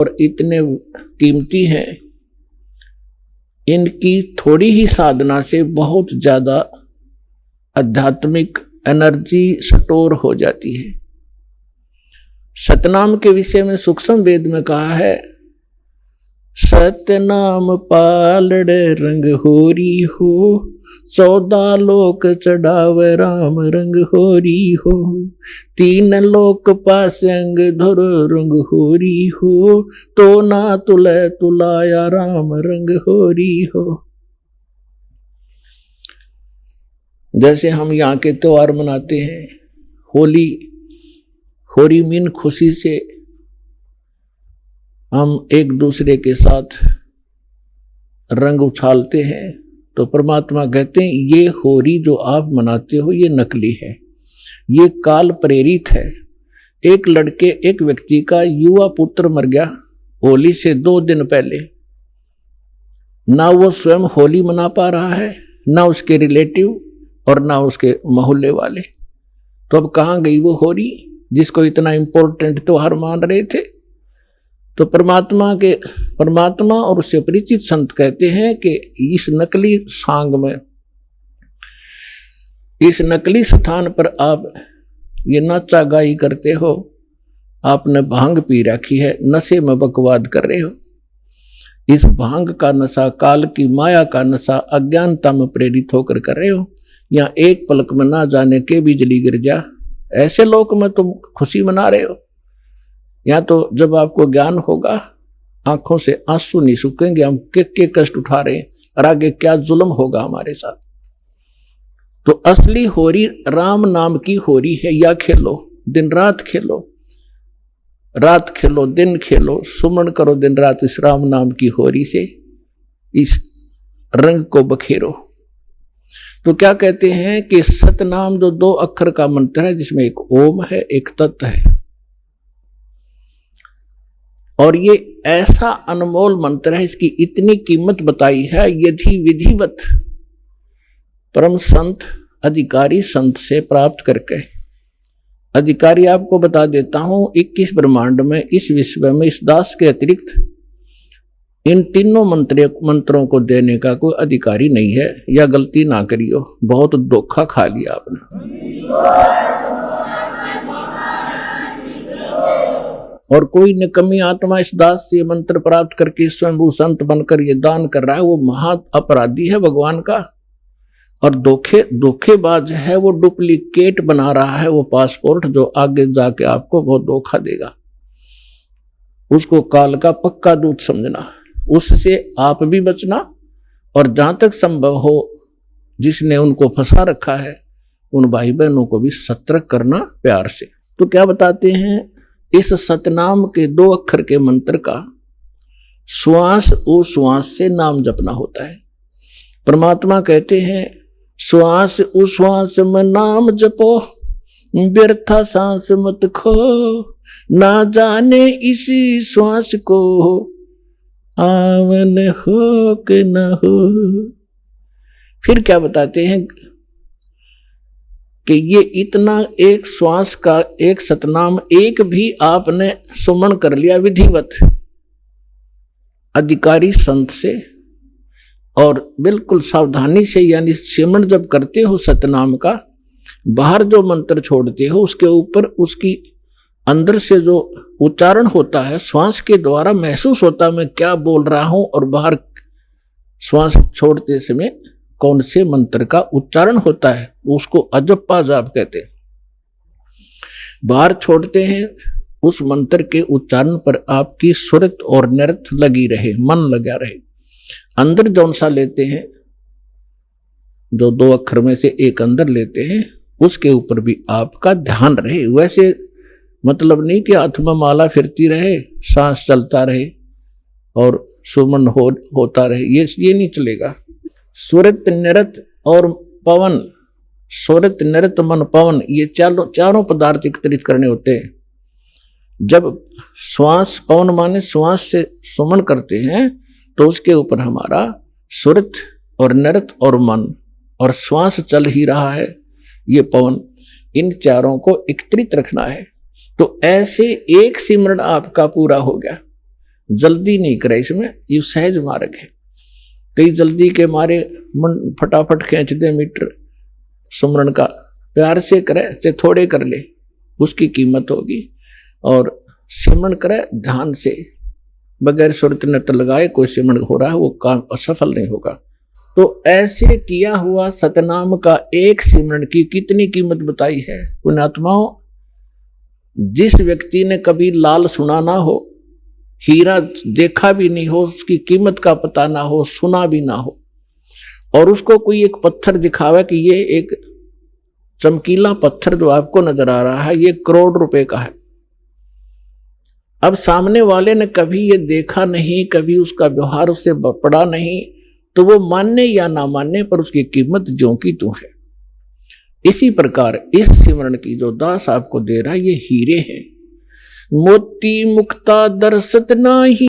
और इतने कीमती हैं, इनकी थोड़ी ही साधना से बहुत ज्यादा आध्यात्मिक एनर्जी स्टोर हो जाती है। सतनाम के विषय में सूक्ष्म वेद में कहा है, सतनाम पालड़े रंग होरी हो, 14 लोक चढ़ावे राम रंग होरी हो, 3 लोक पास अंग धर रंग होरी हो, तो ना तुले तुलाया राम रंग होरी हो। जैसे हम यहाँ के त्योहार मनाते हैं, होली, होरी मीन खुशी से हम एक दूसरे के साथ रंग उछालते हैं, तो परमात्मा कहते हैं ये होरी जो आप मनाते हो ये नकली है, ये काल प्रेरित है। एक व्यक्ति का युवा पुत्र मर गया होली से 2 दिन पहले, ना वो स्वयं होली मना पा रहा है, ना उसके रिलेटिव और ना उसके मोहल्ले वाले। तो अब कहाँ गई वो होरी जिसको इतना इंपॉर्टेंट त्योहार मान रहे थे। तो परमात्मा और उससे परिचित संत कहते हैं कि इस नकली सांग में, इस नकली स्थान पर आप ये नाचा गाई करते हो, आपने भांग पी रखी है, नशे में बकवाद कर रहे हो। इस भांग का नशा, काल की माया का नशा अज्ञानता में प्रेरित होकर कर रहे हो। यहाँ एक पलक में ना जाने के बिजली गिर जा, ऐसे लोक में तुम खुशी मना रहे हो। या तो जब आपको ज्ञान होगा, आंखों से आंसू नहीं सूखेंगे, हम के कष्ट उठा रहे हैं और आगे क्या जुल्म होगा हमारे साथ। तो असली होरी राम नाम की होरी है। या खेलो, दिन रात खेलो, रात खेलो दिन खेलो, सुमन करो दिन रात इस राम नाम की होरी से, इस रंग को बखेरो। तो क्या कहते हैं कि सतनाम जो 2 अक्षर का मंत्र है, जिसमें एक ओम है एक तत् है, और ये ऐसा अनमोल मंत्र है, इसकी इतनी कीमत बताई है। यदि विधिवत परम संत अधिकारी संत से प्राप्त करके, अधिकारी आपको बता देता हूं 21 ब्रह्मांड में, इस विश्व में इस दास के अतिरिक्त इन तीनों मंत्रों को देने का कोई अधिकारी नहीं है। या गलती ना करियो, बहुत धोखा खा लिया आपने। और कोई निकम्मी आत्मा इस दास से मंत्र प्राप्त करके स्वयंभू संत बनकर ये दान कर रहा है, वो महा अपराधी है भगवान का, और धोखेबाज है, वो डुप्लीकेट बना रहा है वो पासपोर्ट, जो आगे जाके आपको बहुत धोखा देगा। उसको काल का पक्का दूत समझना, उससे आप भी बचना, और जहां तक संभव हो जिसने उनको फंसा रखा है उन भाई बहनों को भी सतर्क करना प्यार से। तो क्या बताते हैं, इस सतनाम के 2 अक्षर के मंत्र का श्वास उश्वास से नाम जपना होता है। परमात्मा कहते हैं, श्वास उश्वास में नाम जपो, व्यर्था सांस मत खो, ना जाने इसी श्वास को आवन हो कि न हो। फिर क्या बताते हैं कि ये इतना एक श्वास का एक सतनाम एक भी आपने सुमन कर लिया विधिवत अधिकारी संत से, और बिल्कुल सावधानी से, यानी सिमरन जब करते हो सतनाम का, बाहर जो मंत्र छोड़ते हो उसके ऊपर उसकी अंदर से जो उच्चारण होता है, श्वास के द्वारा महसूस होता है मैं क्या बोल रहा हूं, और बाहर श्वास छोड़ते समय कौन से मंत्र का उच्चारण होता है, उसको अजप्पा जाप कहते हैं। बाहर छोड़ते हैं उस मंत्र के उच्चारण पर आपकी सुरत और नृत लगी रहे, मन लगा रहे। अंदर जौन सा लेते हैं, जो 2 अक्षर में से एक अंदर लेते हैं, उसके ऊपर भी आपका ध्यान रहे। वैसे मतलब नहीं कि हाथ में माला फिरती रहे, सांस चलता रहे और सुमन होता रहे, ये नहीं चलेगा। सुरत नृत और पवन, सुरत नृत मन पवन, ये चारों पदार्थ एकत्रित करने होते हैं। जब श्वास, पवन माने श्वास से सुमन करते हैं, तो उसके ऊपर हमारा सुरत और नृत और मन और श्वास चल ही रहा है, ये पवन, इन चारों को एकत्रित रखना है। तो ऐसे एक सिमरन आपका पूरा हो गया, जल्दी नहीं करे इसमें, ये सहज मार्ग है। कई जल्दी के मारे मन फटाफट खींच दे मीटर सुमरण का, प्यार से करे चाहे थोड़े कर ले उसकी कीमत होगी। और सिमरण करे ध्यान से, बगैर सुरत नत लगाए कोई सिमरण हो रहा है वो काम असफल नहीं होगा। तो ऐसे किया हुआ सतनाम का एक सिमरण की कितनी कीमत बताई है पुण्यात्माओं। जिस व्यक्ति ने कभी लाल सुना ना हो, हीरा देखा भी नहीं हो, उसकी कीमत का पता ना हो, सुना भी ना हो, और उसको कोई एक पत्थर दिखावे कि ये एक चमकीला पत्थर जो आपको नजर आ रहा है ये करोड़ रुपए का है। अब सामने वाले ने कभी ये देखा नहीं, कभी उसका व्यवहार उससे पड़ा नहीं, तो वो मानने या ना मानने पर उसकी कीमत ज्यों की त्यों है। इसी प्रकार इस सिमरण की जो दास आपको दे रहा है ये हीरे हैं। मोती मुक्ता दर्शत नाही